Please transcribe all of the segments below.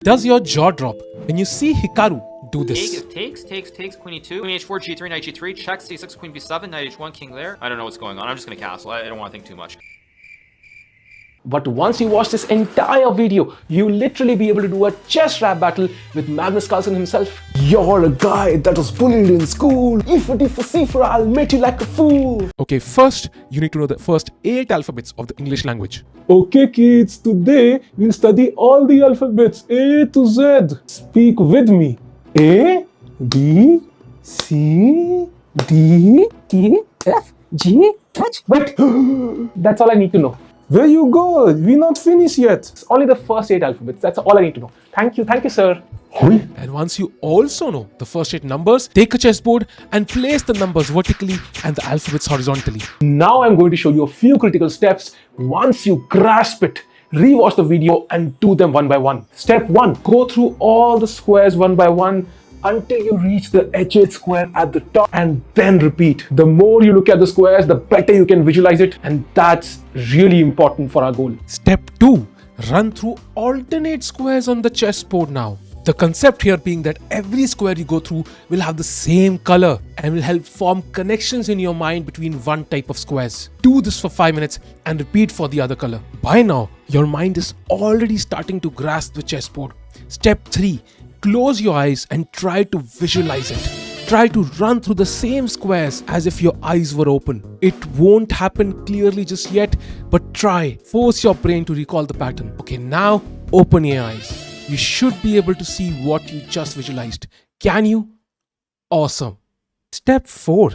Does your jaw drop when you see Hikaru do this? Takes, queen e2, queen h4, g3, knight g3, check, c6, queen b7, knight h1, king there. I don't know what's going on. I'm just gonna castle. I don't want to think too much. But once you watch this entire video, you'll literally be able to do a chess rap battle with Magnus Carlsen himself. You're a guy that was bullied in school. If it is for C4, I'll make you like a fool. Okay, first, you need to know the first 8 alphabets of the English language. Okay kids, today we'll study all the alphabets A to Z. Speak with me. A, B, C, D, E, F, G, H. Wait, that's all I need to know. where you go? We're not finished yet. It's only the first 8 alphabets. That's all I need to know. Thank you, sir. And once you also know the first 8 numbers, take a chessboard and place the numbers vertically and the alphabets horizontally. Now I'm going to show you a few critical steps. Once you grasp it, rewatch the video and do them one by one. Step 1. Go through all the squares one by one until you reach the H8 square at the top, and then repeat. The more you look at the squares, the better you can visualize it, and that's really important for our goal. Step 2. Run through alternate squares on the chessboard now. The concept here being that every square you go through will have the same color and will help form connections in your mind between one type of squares. Do this for 5 minutes and repeat for the other color. By now, your mind is already starting to grasp the chessboard. Step 3. Close your eyes and try to visualize it. Try to run through the same squares as if your eyes were open. It won't happen clearly just yet, but try. Force your brain to recall the pattern. Okay, now open your eyes. You should be able to see what you just visualized. Can you? Awesome. Step 4.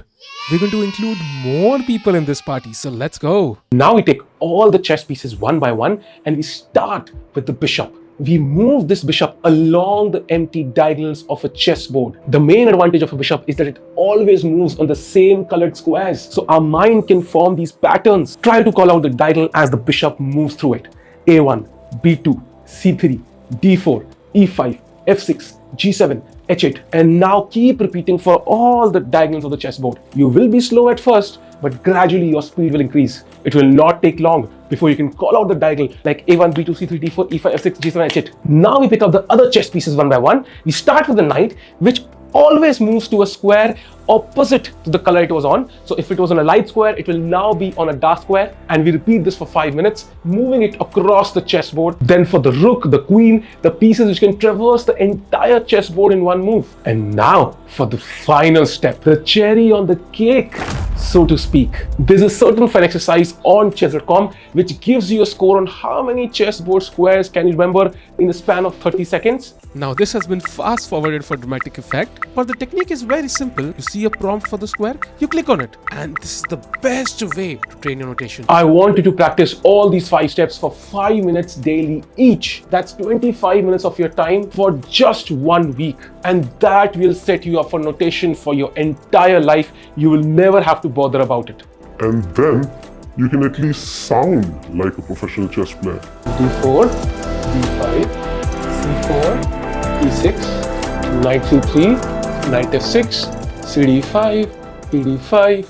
We're going to include more people in this party, so let's go. Now we take all the chess pieces one by one and we start with the bishop. We move this bishop along the empty diagonals of a chessboard. The main advantage of a bishop is that it always moves on the same colored squares, so our mind can form these patterns. Try to call out the diagonal as the bishop moves through it. A1, B2, C3, D4, E5, F6, G7, H8, and now keep repeating for all the diagonals of the chessboard. You will be slow at first, but gradually your speed will increase. It will not take long before you can call out the diagonal like A1, B2, C3, D4, E5, F6, G7, H8. Now we pick up the other chess pieces one by one. We start with the knight, which always moves to a square opposite to the color it was on. So if it was on a light square, it will now be on a dark square, and we repeat this for 5 minutes, moving it across the chessboard. Then for the rook, the queen, the pieces which can traverse the entire chessboard in one move. And now for the final step, the cherry on the cake, so to speak. There's a certain fun exercise on chess.com which gives you a score on how many chessboard squares can you remember in the span of 30 seconds. Now this has been fast forwarded for dramatic effect, but the technique is very simple. You see a prompt for the square, you click on it, and this is the best way to train your notation. I want you to practice all these 5 steps for 5 minutes daily each. That's 25 minutes of your time for just 1 week, and that will set you up for notation for your entire life. You will never have to bother about it. And then you can at least sound like a professional chess player. D4, D5, C4, E6, Knight C3, Knight F6, CD5, PD5,